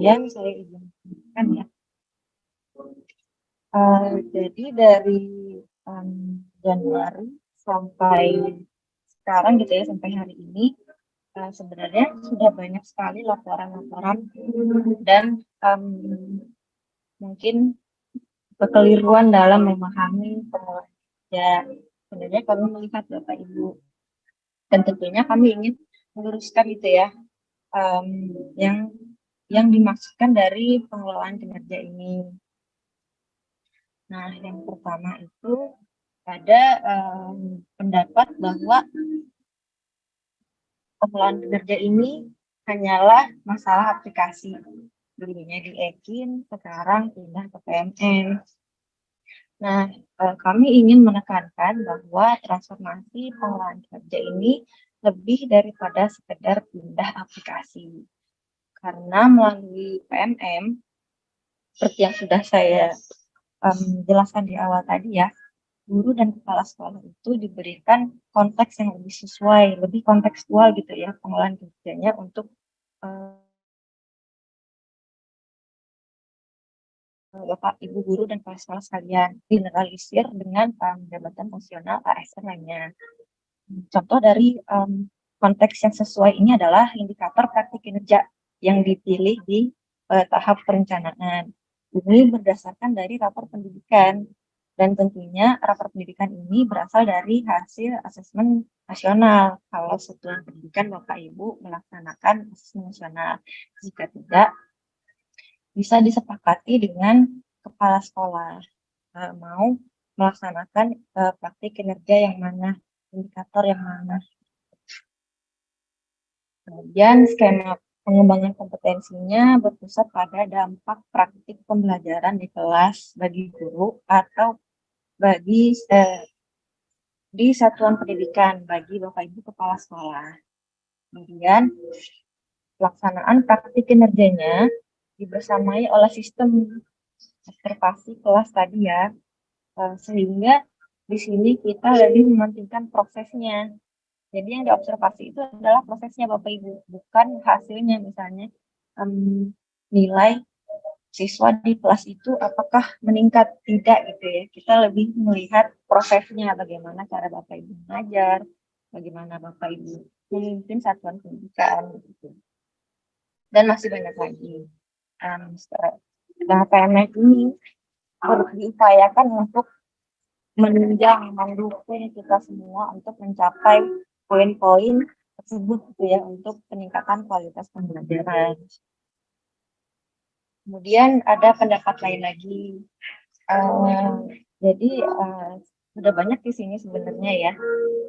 kemudian saya izinkan ya. Jadi dari Januari sampai sekarang gitu ya, sampai hari ini sebenarnya sudah banyak sekali laporan-laporan dan mungkin kekeliruan dalam memahami pengelolaan kerja. Sebenarnya kami melihat Bapak Ibu, dan tentunya kami ingin meluruskan gitu ya, yang dimaksudkan dari pengelolaan kinerja ini. Nah, yang pertama itu ada pendapat bahwa pengelolaan kinerja ini hanyalah masalah aplikasi. Dulunya di Ekin, sekarang pindah ke PMM. Nah, kami ingin menekankan bahwa transformasi pengelolaan kinerja ini lebih daripada sekedar pindah aplikasi. Karena melalui PMM, seperti yang sudah saya jelaskan di awal tadi ya, guru dan kepala sekolah itu diberikan konteks yang lebih sesuai, lebih kontekstual gitu ya, pengelolaan kerjanya untuk Bapak, Ibu guru dan kepala sekolah sekalian, generalisir dengan jabatan fungsional ASN lainnya. Contoh dari konteks yang sesuai ini adalah indikator praktik kinerja yang dipilih di tahap perencanaan. Ini berdasarkan dari rapor pendidikan, dan tentunya rapor pendidikan ini berasal dari hasil asesmen nasional. Kalau satuan pendidikan Bapak Ibu melaksanakan asesmen nasional, jika tidak bisa disepakati dengan kepala sekolah mau melaksanakan praktik kinerja yang mana, indikator yang mana. Kemudian skema pengembangan kompetensinya berpusat pada dampak praktik pembelajaran di kelas bagi guru atau bagi di satuan pendidikan bagi Bapak Ibu kepala sekolah. Kemudian pelaksanaan praktik kinerjanya dibersamai oleh sistem observasi kelas tadi ya, sehingga di sini kita lebih mementingkan prosesnya. Jadi yang diobservasi itu adalah prosesnya Bapak Ibu, bukan hasilnya. Misalnya nilai siswa di kelas itu apakah meningkat, tidak gitu ya. Kita lebih melihat prosesnya, bagaimana cara Bapak Ibu mengajar, bagaimana Bapak Ibu memimpin satuan pendidikan gitu. Dan masih banyak lagi. Nah, PMS ini harus diupayakan untuk menunjang, mendukung kita semua untuk mencapai poin-poin tersebut gitu ya, untuk peningkatan kualitas pembelajaran. Kemudian ada pendapat lain lagi. Jadi sudah banyak di sini sebenarnya ya,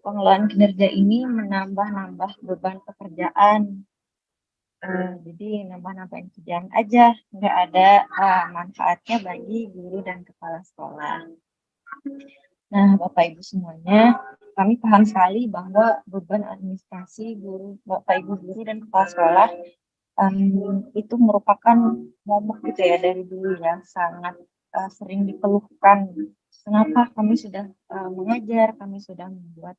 pengelolaan kinerja ini menambah-nambah beban pekerjaan. Jadi nambah-nambahin kerjaan aja, nggak ada manfaatnya bagi guru dan kepala sekolah. Nah, Bapak Ibu semuanya, kami paham sekali bahwa beban administrasi guru, Bapak Ibu guru dan kepala sekolah itu merupakan momok gitu ya dari dulu ya, sangat sering dikeluhkan. Kenapa kami sudah mengajar, kami sudah membuat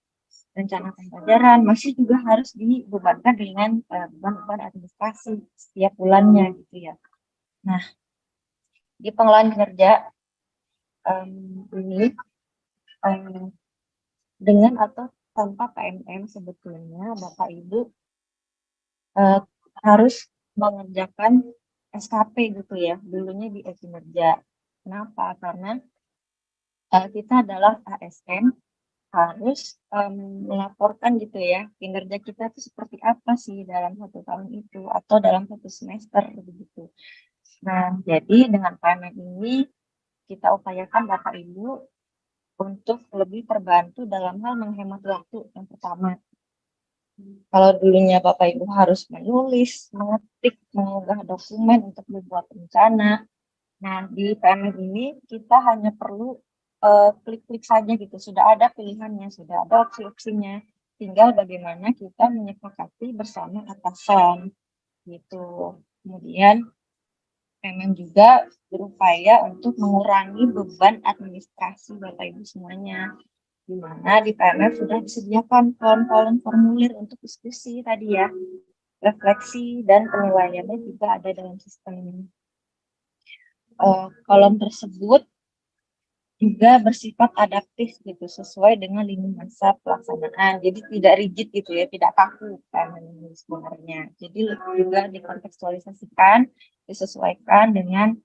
rencana pembelajaran, masih juga harus dibebankan dengan beban-beban administrasi setiap bulannya gitu ya. Nah, di pengelolaan kinerja ini dengan atau tanpa PMM sebetulnya Bapak Ibu harus mengerjakan SKP gitu ya, dulunya di kinerja. Kenapa? Karena kita adalah ASN, harus melaporkan gitu ya, kinerja kita itu seperti apa sih dalam 1 tahun itu, atau dalam 1 semester begitu. Nah, jadi dengan PMM ini kita upayakan Bapak Ibu untuk lebih terbantu dalam hal menghemat waktu. Yang pertama, kalau dulunya Bapak Ibu harus menulis, mengetik, mengunggah dokumen untuk membuat rencana. Nah, di PMM ini kita hanya perlu klik-klik saja gitu. Sudah ada pilihannya, sudah ada opsi-opsinya. Tinggal bagaimana kita menyepakati bersama atasan gitu. Kemudian PMM juga berupaya untuk mengurangi beban administrasi Bapak Ibu semuanya, di mana di PMF sudah disediakan kolom-kolom formulir untuk diskusi tadi ya. refleksi, dan penilaiannya juga ada dalam sistem ini. Kolom tersebut juga bersifat adaptif gitu, sesuai dengan lini masa pelaksanaan. Jadi tidak rigid gitu ya, tidak kaku kan ini sebenarnya. Jadi juga dikontekstualisasikan, disesuaikan dengan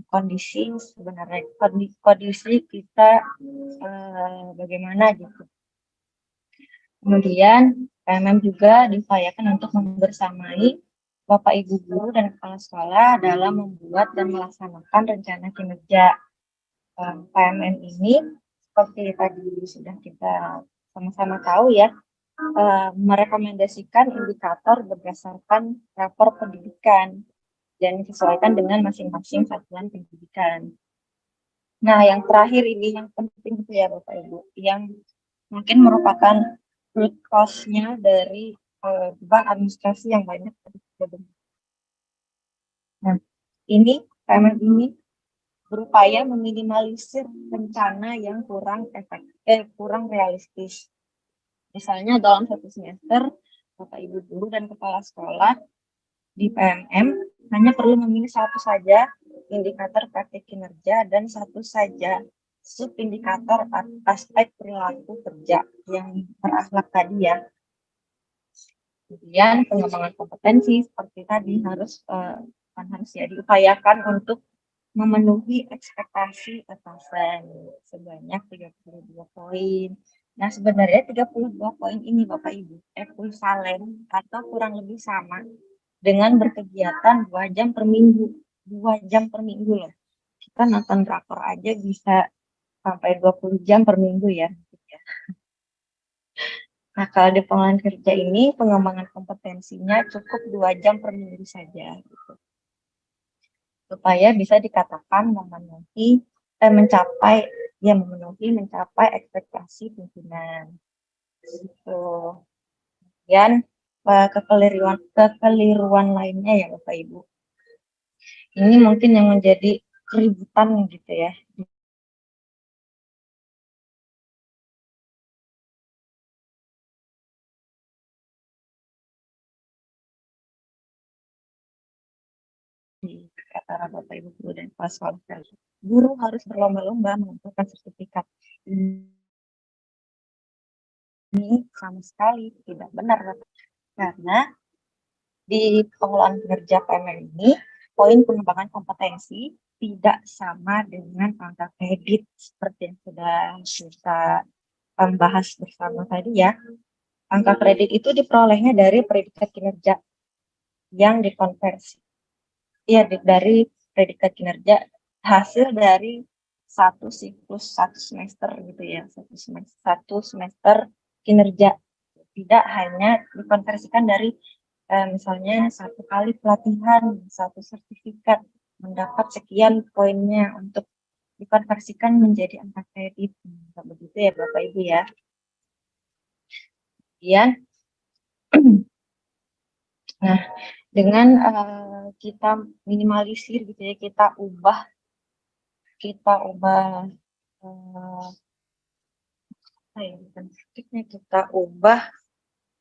kondisi sebenarnya, kondisi kita bagaimana gitu. Kemudian PMM juga diupayakan untuk membersamai Bapak Ibu guru dan kepala sekolah dalam membuat dan melaksanakan rencana kinerja. PMM ini seperti tadi sudah kita sama-sama tahu ya, merekomendasikan indikator berdasarkan rapor pendidikan dan disesuaikan dengan masing-masing satuan pendidikan. Nah, yang terakhir ini yang penting itu ya Bapak Ibu, yang mungkin merupakan root cause-nya dari beban administrasi yang banyak. Nah, ini PMM ini berupaya meminimalisir rencana yang kurang realistis. Misalnya dalam satu semester, Bapak Ibu guru dan kepala sekolah di PMM hanya perlu memilih satu saja indikator praktik kinerja dan satu saja subindikator aspek perilaku kerja yang berakhlak tadi ya. Kemudian pengembangan kompetensi seperti tadi harus diupayakan untuk memenuhi ekspektasi atasan sebanyak 32 poin. Nah, sebenarnya 32 poin ini Bapak Ibu ekuivalen atau kurang lebih sama dengan berkegiatan 2 jam per minggu. 2 jam per minggu loh. Kita nonton drakor aja bisa sampai 20 jam per minggu ya. Nah, kalau di pengolahan kerja ini pengembangan kompetensinya cukup 2 jam per minggu saja. Gitu. Supaya bisa dikatakan memenuhi mencapai ekspektasi pimpinan. Gitu. Kemudian kekeliruan lainnya ya Bapak Ibu. Ini mungkin yang menjadi keributan gitu ya. Di antara Bapak Ibu guru dan kepala sekolah. Guru harus berlomba-lomba mengumpulkan sertifikat. Ini sama sekali tidak benar, karena di pengelolaan kinerja PMM ini poin pengembangan kompetensi tidak sama dengan angka kredit seperti yang sudah kita bahas bersama tadi ya. Angka kredit itu diperolehnya dari predikat kinerja yang dikonversi. Ya, dari predikat kinerja hasil dari satu siklus satu semester gitu ya, satu semester kinerja, tidak hanya dikonversikan dari misalnya satu kali pelatihan, satu sertifikat mendapat sekian poinnya untuk dikonversikan menjadi angka kredit. Begitu ya Bapak Ibu ya. Kemudian, nah dengan kita minimalisir gitu ya, kita ubah kita ubah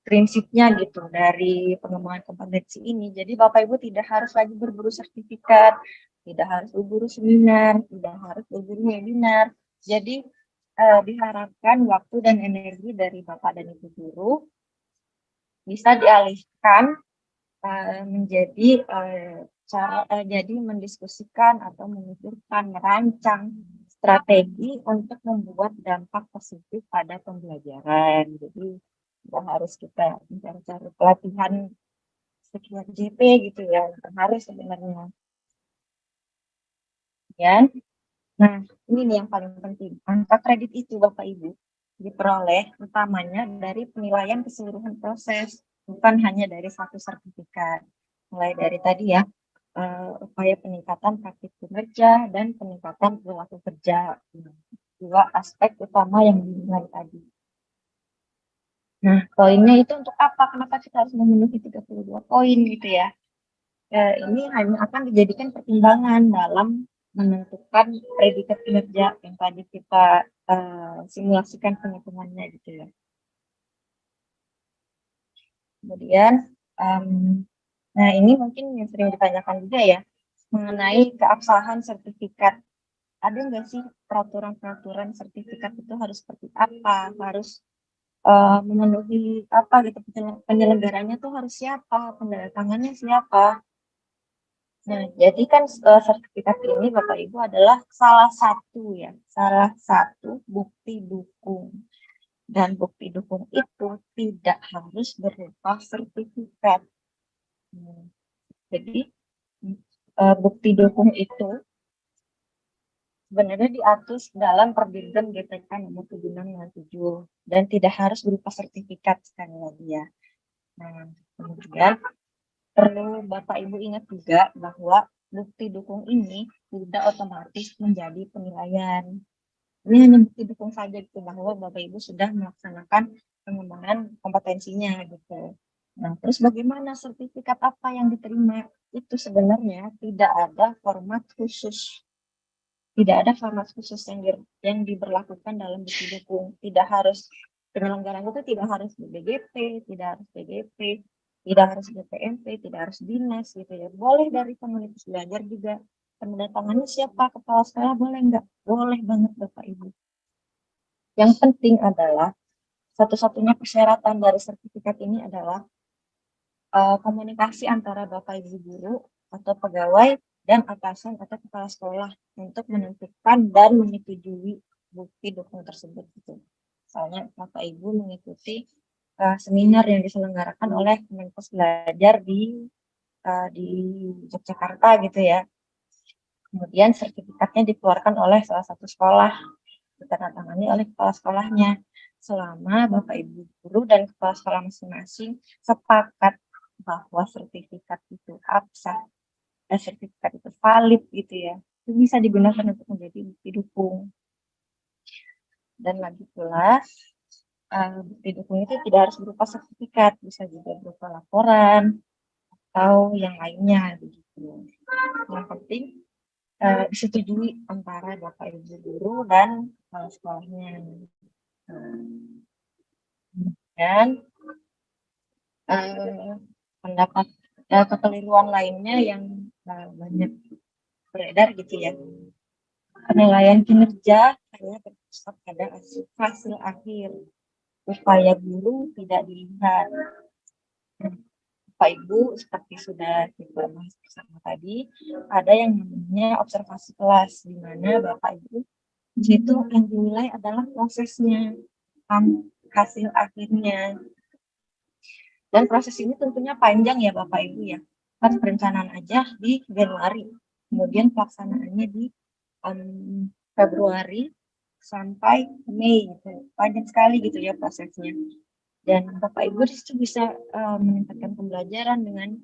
prinsipnya gitu dari pengembangan kompetensi ini. Jadi Bapak Ibu tidak harus lagi berburu sertifikat, tidak harus berburu seminar, tidak harus berburu webinar. Jadi diharapkan waktu dan energi dari Bapak dan Ibu guru bisa dialihkan menjadi jadi mendiskusikan atau memikirkan, merancang strategi untuk membuat dampak positif pada pembelajaran. Jadi tidak harus kita mencari-cari pelatihan sekian JP gitu ya, harus sebenarnya. Ya. Nah, ini nih yang paling penting. Angka kredit itu Bapak Ibu diperoleh utamanya dari penilaian keseluruhan proses, bukan hanya dari satu sertifikat. Mulai dari tadi ya, upaya peningkatan praktik kinerja dan peningkatan perilaku kerja. Dua aspek utama yang dinilai tadi. Nah, poinnya itu untuk apa? Kenapa kita harus memenuhi 32 poin gitu ya? Ini hanya akan dijadikan pertimbangan dalam menentukan predikat kinerja yang tadi kita simulasikan penghitungannya gitu ya. Kemudian Nah, ini mungkin yang sering ditanyakan juga ya, mengenai keabsahan sertifikat. Ada nggak sih peraturan-peraturan sertifikat itu harus seperti apa, harus memenuhi apa gitu, penyelenggaranya tuh harus siapa, pendatangannya siapa. Nah, jadi kan sertifikat ini Bapak Ibu adalah salah satu bukti dukung. Dan bukti dukung itu tidak harus berupa sertifikat. Hmm, Jadi bukti dukung itu sebenarnya diatur dalam Perdirbin GTK nomor 7697 dan tidak harus berupa sertifikat sekali lagi ya. Nah, kemudian perlu Bapak Ibu ingat juga bahwa bukti dukung ini tidak otomatis menjadi penilaian. Ini hanya bukti dukung saja gitu bahwa Bapak Ibu sudah melaksanakan pengembangan kompetensinya gitu. Nah, terus bagaimana sertifikat apa yang diterima? Itu sebenarnya tidak ada format khusus. Tidak ada format khusus yang diberlakukan dalam bukti dukung. Tidak harus penyelenggaraan itu tidak harus BGP, tidak harus BGP, tidak harus BPMP, tidak harus dinas gitu ya. Boleh dari komunitas belajar juga. Penandatangannya siapa? Kepala sekolah boleh nggak? Boleh banget Bapak Ibu. Yang penting adalah satu-satunya persyaratan dari sertifikat ini adalah komunikasi antara Bapak Ibu guru atau pegawai dan atasan atau kepala sekolah untuk menentukan dan menyetujui bukti dukung tersebut gitu. Misalnya Bapak Ibu mengikuti seminar yang diselenggarakan oleh Kemenkes Belajar di Yogyakarta gitu ya. Kemudian sertifikatnya dikeluarkan oleh salah satu sekolah, ditandatangani oleh kepala sekolahnya. Selama Bapak Ibu guru dan kepala sekolah masing-masing sepakat bahwa sertifikat itu absah dan sertifikat itu valid gitu ya, itu bisa digunakan untuk menjadi bukti dukung. Dan lagi pula bukti dukung itu tidak harus berupa sertifikat, bisa juga berupa laporan atau yang lainnya begitu. Yang penting disetujui antara Bapak Ibu guru dan sekolahnya. Dan pendapat kekeliruan lainnya yang banyak beredar gitu ya. Penilaian kinerja hanya terpusat pada hasil akhir. Upaya guru tidak dilihat. Bapak Ibu seperti sudah kita bahas bersama tadi, ada yang namanya observasi kelas, di mana Bapak Ibu di situ yang dinilai adalah prosesnya, hasil akhirnya. Dan proses ini tentunya panjang ya Bapak Ibu ya. Kan perencanaan aja di Januari, kemudian pelaksanaannya di Februari sampai Mei gitu. Panjang sekali gitu ya prosesnya. Dan Bapak Ibu di situ bisa meningkatkan pembelajaran dengan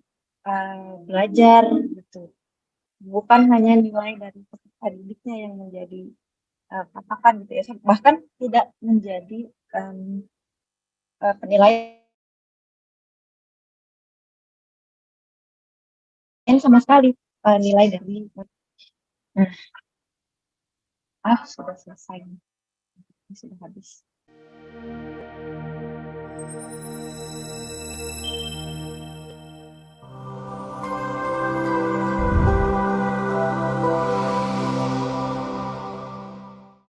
belajar gitu. Bukan hanya nilai dari peserta didiknya yang menjadi patokan gitu ya. Bahkan tidak menjadi penilaian sama sekali nilai dari sudah selesai, sudah habis.